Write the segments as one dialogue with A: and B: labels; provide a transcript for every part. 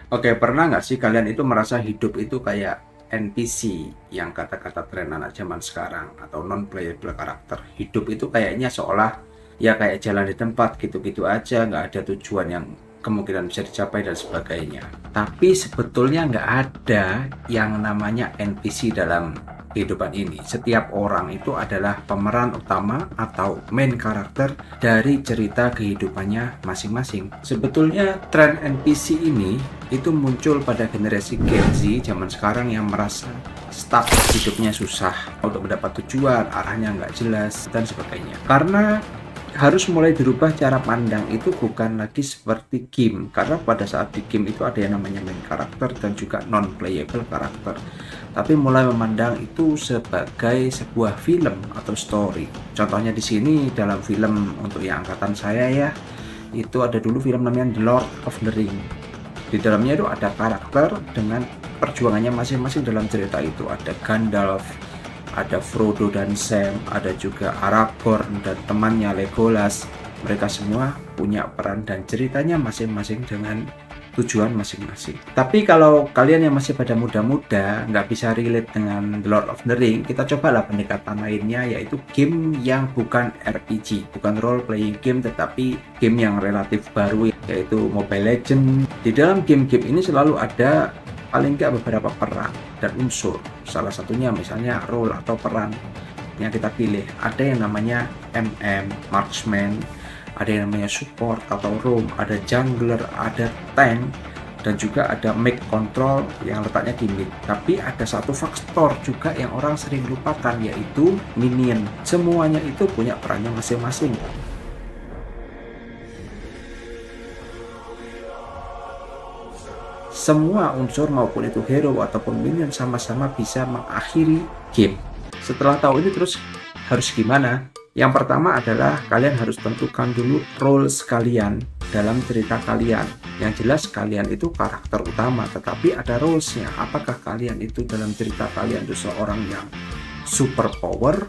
A: Oke, pernah nggak sih kalian itu merasa hidup itu kayak NPC yang kata-kata tren anak zaman sekarang atau non-playable karakter? Hidup itu kayaknya seolah ya kayak jalan di tempat gitu-gitu aja, nggak ada tujuan yang kemungkinan bisa dicapai dan sebagainya. Tapi sebetulnya nggak ada yang namanya NPC dalam kehidupan ini. Setiap orang itu adalah pemeran utama atau main karakter dari cerita kehidupannya masing-masing. Sebetulnya tren NPC ini itu muncul pada generasi Gen Z zaman sekarang yang merasa stuck, hidupnya susah untuk mendapat tujuan, arahnya nggak jelas dan sebagainya. Karena harus mulai dirubah cara pandang itu bukan lagi seperti game, karena pada saat di game itu ada yang namanya main karakter dan juga non playable karakter, tapi mulai memandang itu sebagai sebuah film atau story. Contohnya di sini dalam film untuk yang angkatan saya ya, itu ada dulu film namanya The Lord of the Ring. Di dalamnya itu ada karakter dengan perjuangannya masing-masing dalam cerita itu. Ada Gandalf, ada Frodo dan Sam, ada juga Aragorn dan temannya Legolas. Mereka semua punya peran dan ceritanya masing-masing dengan tujuan masing-masing. Tapi kalau kalian yang masih pada muda-muda nggak bisa relate dengan The Lord of the Ring, kita cobalah pendekatan lainnya, yaitu game yang bukan RPG, bukan role playing game, tetapi game yang relatif baru, yaitu Mobile Legends. Di dalam game-game ini selalu ada paling nggak beberapa peran dan unsur. Salah satunya misalnya role atau peran yang kita pilih. Ada yang namanya MM, marksman, ada yang namanya support atau roam, ada jungler, ada tank, dan juga ada mech control yang letaknya di mid. Tapi ada satu faktor juga yang orang sering lupakan, yaitu minion. Semuanya itu punya perannya masing-masing. Semua unsur maupun itu hero ataupun minion sama-sama bisa mengakhiri game. Setelah tahu ini terus harus gimana? Yang pertama adalah kalian harus tentukan dulu roles kalian dalam cerita kalian. Yang jelas kalian itu karakter utama, tetapi ada rolesnya. Apakah kalian itu dalam cerita kalian itu seorang yang super power,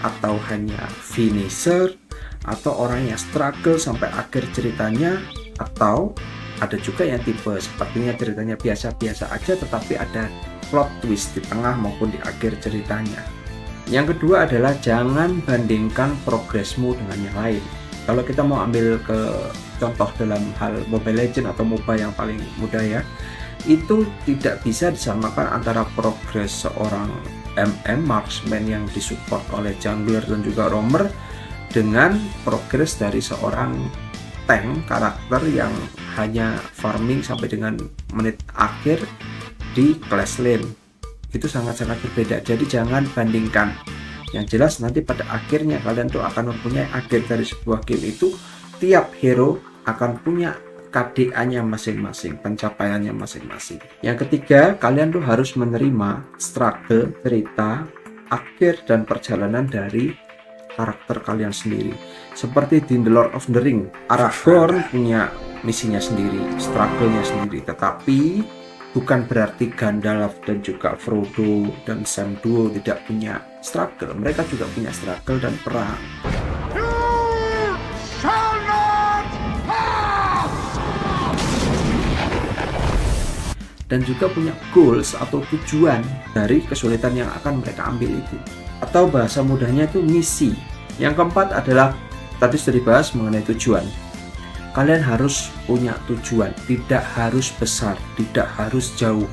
A: atau hanya finisher, atau orang yang struggle sampai akhir ceritanya, atau ada juga yang tipe sepertinya ceritanya biasa-biasa aja tetapi ada plot twist di tengah maupun di akhir ceritanya. Yang kedua adalah jangan bandingkan progresmu dengan yang lain. Kalau kita mau ambil ke contoh dalam hal Mobile Legends atau MOBA yang paling mudah ya, itu tidak bisa disamakan antara progres seorang MM marksman yang disupport oleh jungler dan juga roamer dengan progres dari seorang tank karakter yang hanya farming sampai dengan menit akhir di clash lane. Itu sangat-sangat berbeda, jadi jangan bandingkan. Yang jelas nanti pada akhirnya kalian tuh akan mempunyai akhir dari sebuah game itu, tiap hero akan punya KDA-nya masing-masing, pencapaiannya masing-masing. Yang ketiga, kalian tuh harus menerima struggle, cerita, akhir dan perjalanan dari karakter kalian sendiri. Seperti di The Lord of the Ring, Aragorn punya misinya sendiri, struggle-nya sendiri, tetapi bukan berarti Gandalf dan juga Frodo dan Sam duo tidak punya struggle. Mereka juga punya struggle dan perang. Dan juga punya goals atau tujuan dari kesulitan yang akan mereka ambil itu. Atau bahasa mudahnya itu misi. Yang keempat adalah tadi sudah dibahas mengenai tujuan. Kalian harus punya tujuan, tidak harus besar, tidak harus jauh.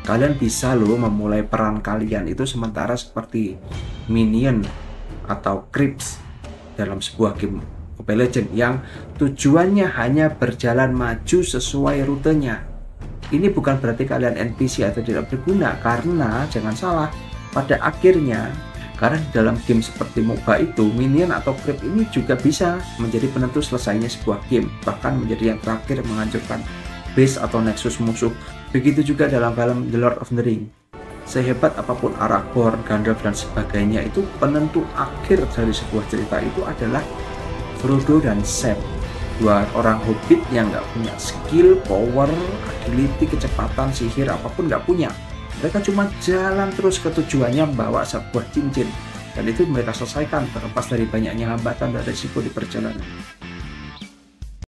A: Kalian bisa loh memulai peran kalian itu sementara seperti minion atau creeps dalam sebuah game Mobile Legends yang tujuannya hanya berjalan maju sesuai rutenya. Ini bukan berarti kalian NPC atau tidak berguna, karena jangan salah, pada akhirnya karena di dalam game seperti MOBA itu, minion atau creep ini juga bisa menjadi penentu selesainya sebuah game, bahkan menjadi yang terakhir menghancurkan base atau nexus musuh. Begitu juga dalam film The Lord of the Ring. Sehebat apapun Aragorn, Gandalf dan sebagainya, itu penentu akhir dari sebuah cerita itu adalah Frodo dan Sam. Dua orang hobbit yang nggak punya skill, power, agility, kecepatan, sihir, apapun nggak punya. Mereka cuma jalan terus ke tujuannya membawa sebuah cincin, dan itu mereka selesaikan terlepas dari banyaknya hambatan dan risiko di perjalanan.